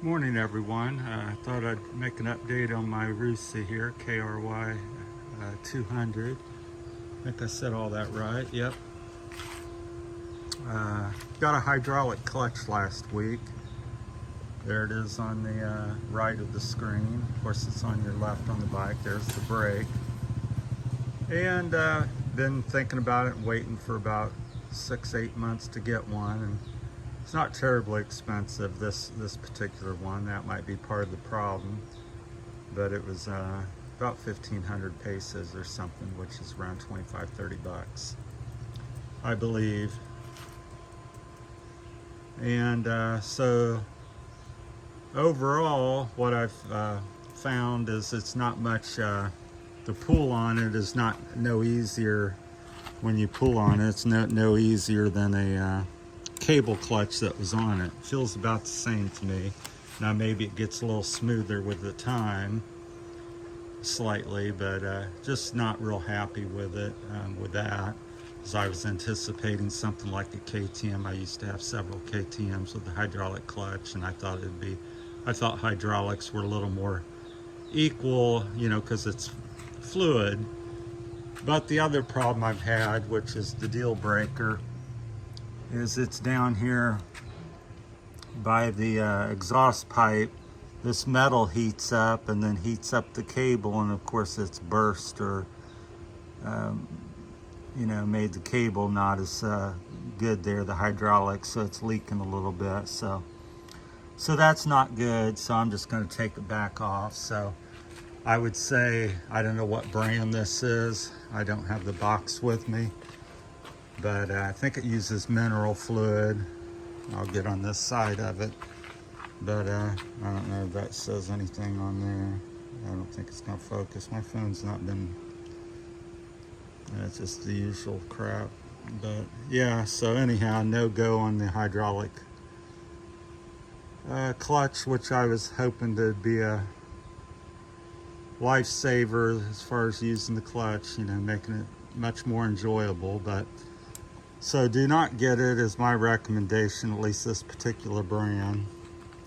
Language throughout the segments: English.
Morning everyone. I thought I'd make an update on my Rusi here, KRY 200. I think I said all that right. Yep. Got a hydraulic clutch last week. There it is on the right of the screen. Of course, it's on your left on the bike. There's the brake. And been thinking about it and waiting for about 6-8 months to get one. And it's not terribly expensive, this particular one. That might be part of the problem. But it was about 1,500 pesos or something, which is around 25-30 bucks, I believe. And so overall, what I've found is it's not much, the pull on it is no easier when you pull on it. It's no easier than a cable clutch that was on it. Feels about the same to me. Now maybe it gets a little smoother with the time, slightly, but just not real happy with it with that, as I was anticipating something like a KTM. I used to have several KTMs with the hydraulic clutch, and I thought hydraulics were a little more equal, you know, because it's fluid. But the other problem I've had, which is the deal breaker, is it's down here by the exhaust pipe. This metal heats up and then heats up the cable, and of course it's burst or made the cable not as good there, the hydraulics, so it's leaking a little bit. So that's not good. So I'm just going to take it back off. So I would say, I don't know what brand this is. I don't have the box with me, but I think it uses mineral fluid. I'll get on this side of it, but I don't know if that says anything on there. I don't think it's gonna focus. My phone's not been, it's just the usual crap. But yeah, so anyhow, no go on the hydraulic clutch, which I was hoping to be a lifesaver as far as using the clutch, making it much more enjoyable. But so do not get it, is my recommendation, at least this particular brand,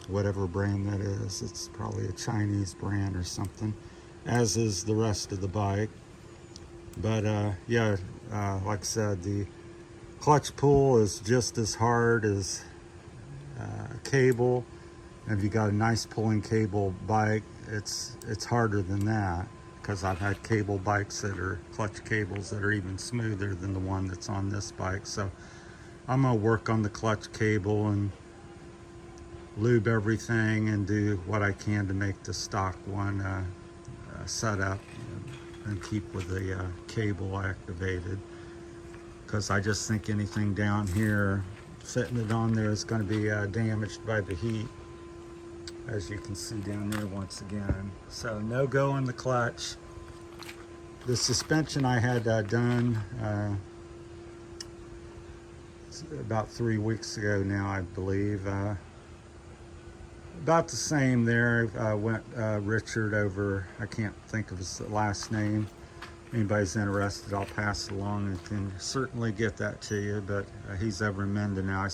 whatever brand that is. It's probably a Chinese brand or something, as is the rest of the bike. But yeah, like I said, the clutch pull is just as hard as a cable. And if you got a nice pulling cable bike, it's harder than that, because I've had cable bikes that are clutch cables that are even smoother than the one that's on this bike. So I'm gonna work on the clutch cable and lube everything and do what I can to make the stock one set up and keep with the cable activated, because I just think anything down here fitting it on there is going to be damaged by the heat, as you can see down there once again. So no go on the clutch. The suspension I had done about 3 weeks ago now, I believe. About the same there. Went Richard over, I can't think of his last name. Anybody's interested, I'll pass it along and can certainly get that to you. But he's over in Menda now.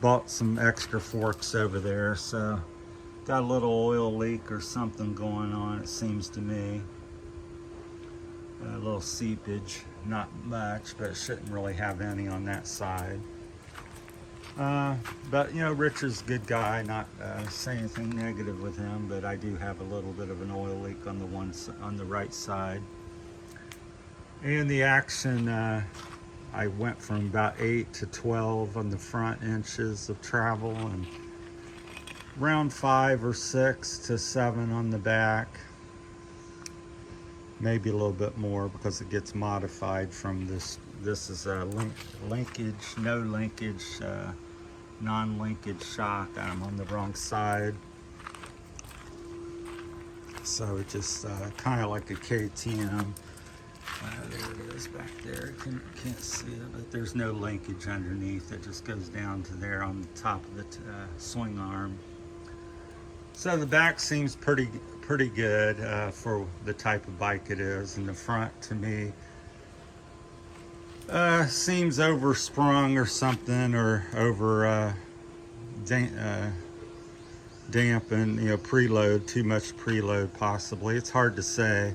Bought some extra forks over there, so got a little oil leak or something going on, it seems to me. A little seepage, not much, but it shouldn't really have any on that side. But Richard's a good guy, not saying anything negative with him, but I do have a little bit of an oil leak on the right side. And the action, I went from about 8 to 12 on the front inches of travel, and around 5 or 6 to 7 on the back. Maybe a little bit more, because it gets modified from this. This is a no linkage, non-linkage shock. I'm on the wrong side. So it just kind of like a KTM. There it is back there. Can't see it, but there's no linkage underneath. It just goes down to there on the top of the swing arm. So the back seems pretty good for the type of bike it is. And the front, to me, seems oversprung or something, or over dampen, you know, preload, too much preload possibly. It's hard to say.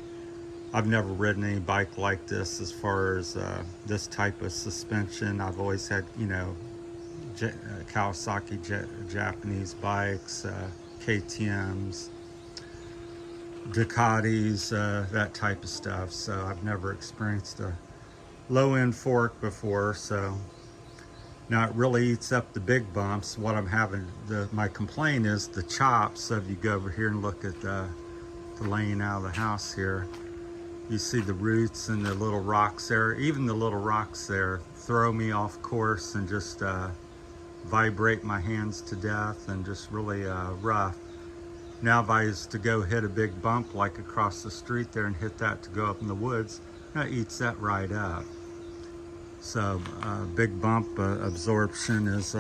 I've never ridden any bike like this as far as this type of suspension. I've always had, you know, Kawasaki Japanese bikes, KTMs, Ducatis, that type of stuff. So I've never experienced a low end fork before. So now it really eats up the big bumps. What I'm having, my complaint is the chops. So if you go over here and look at the laying out of the house here, you see the roots and the little rocks there. Even the little rocks there throw me off course and just vibrate my hands to death, and just really rough. Now if I was to go hit a big bump like across the street there and hit that to go up in the woods, that eats that right up. So big bump absorption is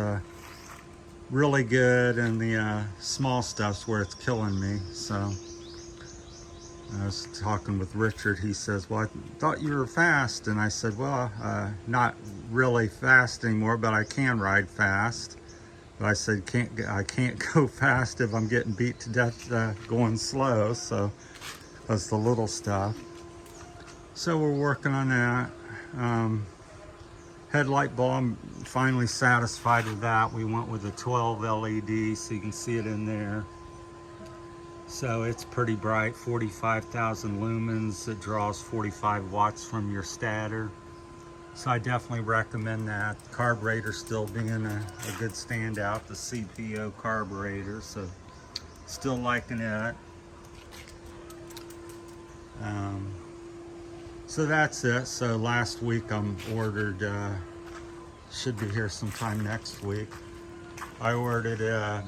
really good, and the small stuff's where it's killing me. So I was talking with Richard. He says, well, I thought you were fast. And I said, well, not really fast anymore, but I can ride fast. But I said, I can't go fast if I'm getting beat to death going slow. So that's the little stuff. So we're working on that. Headlight bulb, I'm finally satisfied with that. We went with a 12 LED, so you can see it in there. So it's pretty bright, 45,000 lumens. It draws 45 watts from your stator. So I definitely recommend that. The carburetor still being a good standout, the CPO carburetor, so still liking it. So that's it. So last week I'm ordered, should be here sometime next week. I ordered a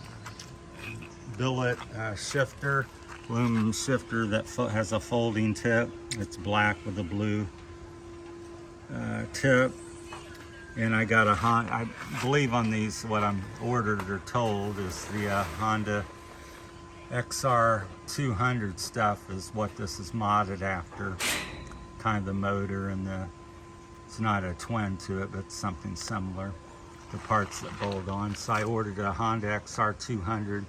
billet shifter, aluminum shifter that has a folding tip. It's black with a blue tip. And I got a Honda, I believe on these, what I'm ordered or told is the Honda XR 200 stuff is what this is modded after. Kind of the motor and it's not a twin to it, but something similar. The parts that bolt on. So I ordered a Honda XR 200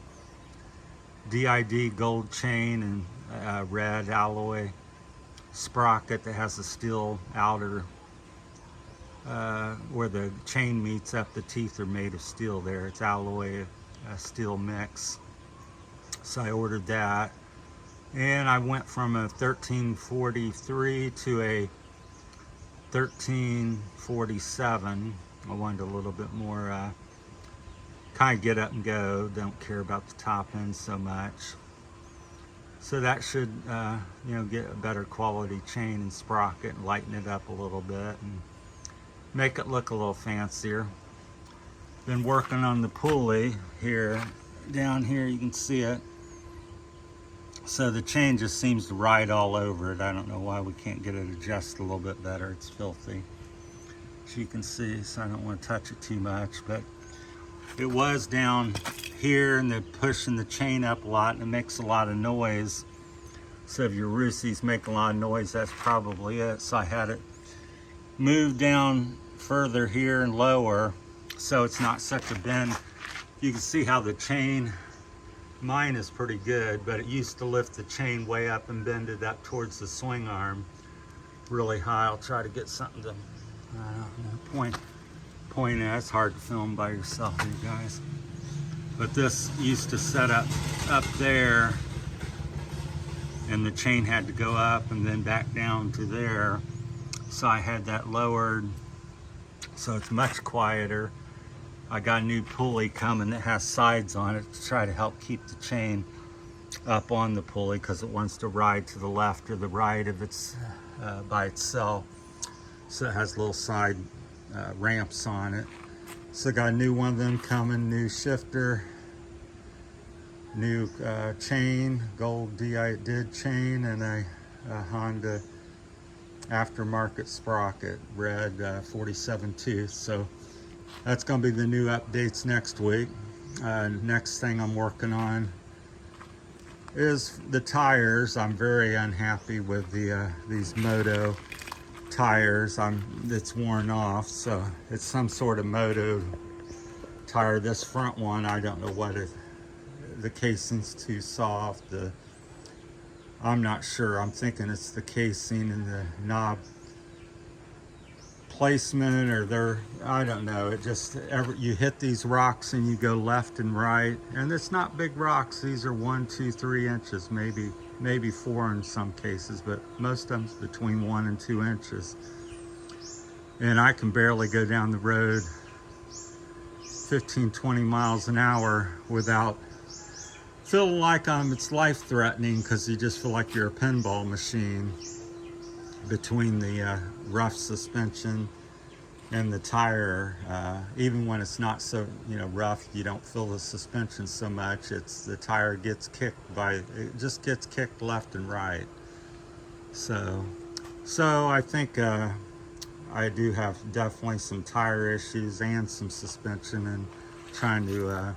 DID gold chain and red alloy sprocket that has a steel outer where the chain meets up. The teeth are made of steel there. It's alloy steel mix. So I ordered that. And I went from a 1343 to a 1347. I wanted a little bit more kind of get up and go. Don't care about the top end so much. So that should, you know, get a better quality chain and sprocket and lighten it up a little bit and make it look a little fancier. Been working on the pulley here. Down here you can see it. So the chain just seems to ride all over it. I don't know why we can't get it adjusted a little bit better. It's filthy, as you can see, so I don't want to touch it too much. But it was down here and they're pushing the chain up a lot and it makes a lot of noise. So if your Rusi's make a lot of noise, that's probably it. So I had it moved down further here and lower so it's not such a bend. You can see how the chain, mine is pretty good, but it used to lift the chain way up and bend it up towards the swing arm really high. I'll try to get something to point at. It's hard to film by yourself, you guys. But this used to set up there, and the chain had to go up and then back down to there. So I had that lowered, so it's much quieter. I got a new pulley coming that has sides on it to try to help keep the chain up on the pulley because it wants to ride to the left or the right if it's by itself. So it has little side ramps on it. So I got a new one of them coming, new shifter, new chain, gold DID chain, and a Honda aftermarket sprocket, red 47 tooth. So that's going to be the new updates next week. Next thing I'm working on is the tires. I'm very unhappy with these Moto tires. It's worn off, so it's some sort of Moto tire. This front one, I don't know what the casing's too soft. I'm not sure. I'm thinking it's the casing and the knob placement, or I don't know. It just, you hit these rocks and you go left and right, and it's not big rocks. These are 1, 2, 3 inches, maybe 4 in some cases, but most of them's between 1 and 2 inches. And I can barely go down the road 15, 20 miles an hour without feeling like it's life-threatening, because you just feel like you're a pinball machine between the rough suspension and the tire. Even when it's not so rough, you don't feel the suspension so much. It's the tire gets kicked it just gets kicked left and right. So I think I do have definitely some tire issues and some suspension, and trying to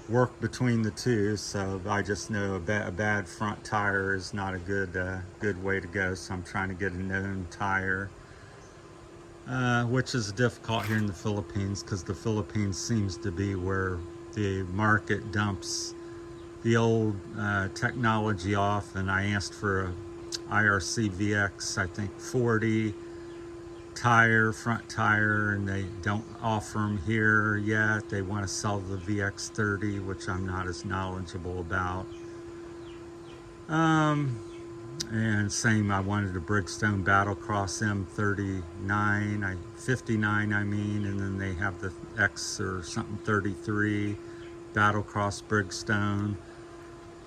work between the two. So I just know a bad front tire is not a good way to go. So I'm trying to get a known tire, which is difficult here in the Philippines, because the Philippines seems to be where the market dumps the old technology off. And I asked for a IRC VX, I think 40 front tire, and they don't offer them here yet. They want to sell the VX30, which I'm not as knowledgeable about. And same, I wanted a Bridgestone Battlecross M39, 59 I mean, and then they have the X or something 33 Battlecross Bridgestone.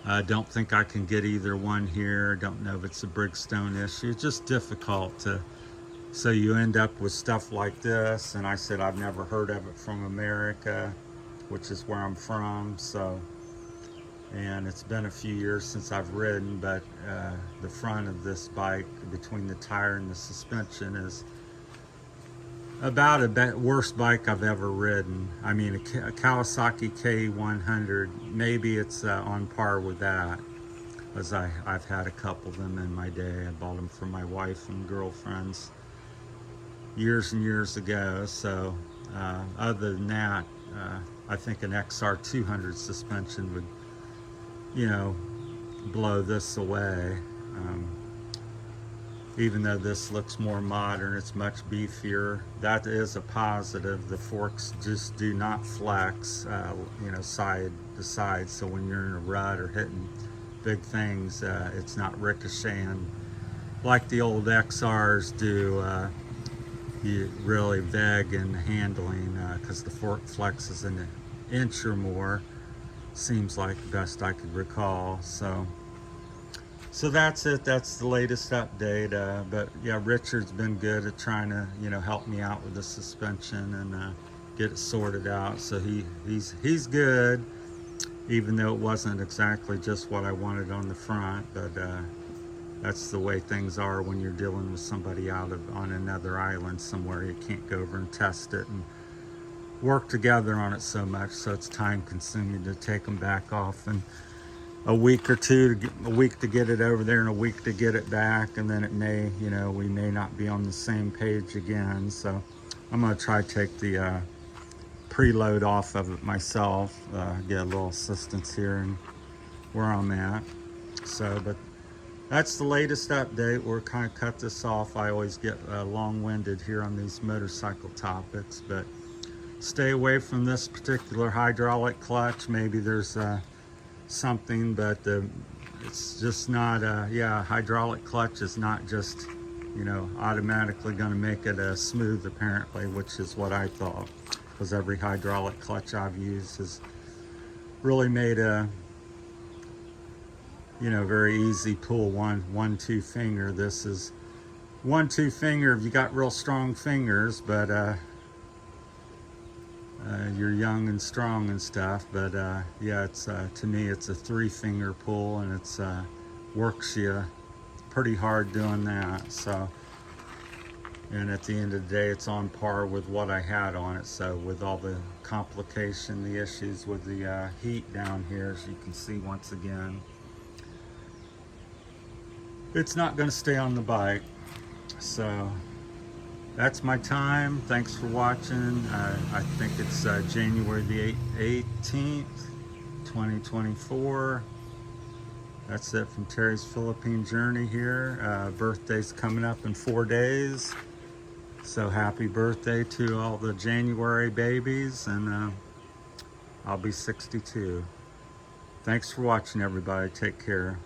I don't think I can get either one here. Don't know if it's a Bridgestone issue. It's just difficult to, so you end up with stuff like this. And I said, I've never heard of it from America, which is where I'm from. So, and it's been a few years since I've ridden, but the front of this bike, between the tire and the suspension, is about the worst bike I've ever ridden. I mean, a Kawasaki K100, maybe it's on par with that, as I've had a couple of them in my day. I bought them for my wife and girlfriends years and years ago. So other than that, I think an XR200 suspension would, blow this away. Even though this looks more modern, it's much beefier. That is a positive. The forks just do not flex, side to side. So when you're in a rut or hitting big things, it's not ricocheting like the old XRs do. You really veg in handling, because the fork flexes an inch or more. Seems like best I could recall. So that's it. That's the latest update. But yeah, Richard's been good at trying to, help me out with the suspension and get it sorted out. So he's good, even though it wasn't exactly just what I wanted on the front. But that's the way things are when you're dealing with somebody on another island somewhere. You can't go over and test it and work together on it so much. So it's time consuming to take them back off, and a week to get it over there, and a week to get it back, and then it may, we may not be on the same page again. So I'm gonna try to take the preload off of it myself, get a little assistance here and where I'm at. So, but that's the latest update. We're kind of cut this off. I always get long-winded here on these motorcycle topics, but stay away from this particular hydraulic clutch. Maybe there's something, but it's just not hydraulic clutch is not just automatically going to make it smooth, apparently, which is what I thought, because every hydraulic clutch I've used has really made a very easy pull, 1-2 finger. This is 1-2 finger if you got real strong fingers, but you're young and strong and stuff. But yeah, it's to me it's a 3-finger pull, and it's works you pretty hard doing that. So, and at the end of the day, it's on par with what I had on it. So with all the complication, the issues with the heat down here, as you can see once again, it's not going to stay on the bike. So that's my time. Thanks for watching. I think it's January the 18th. 2024. That's it from Terry's Philippine Journey here. Birthday's coming up in 4 days. So happy birthday to all the January babies, and I'll be 62. Thanks for watching, everybody. Take care.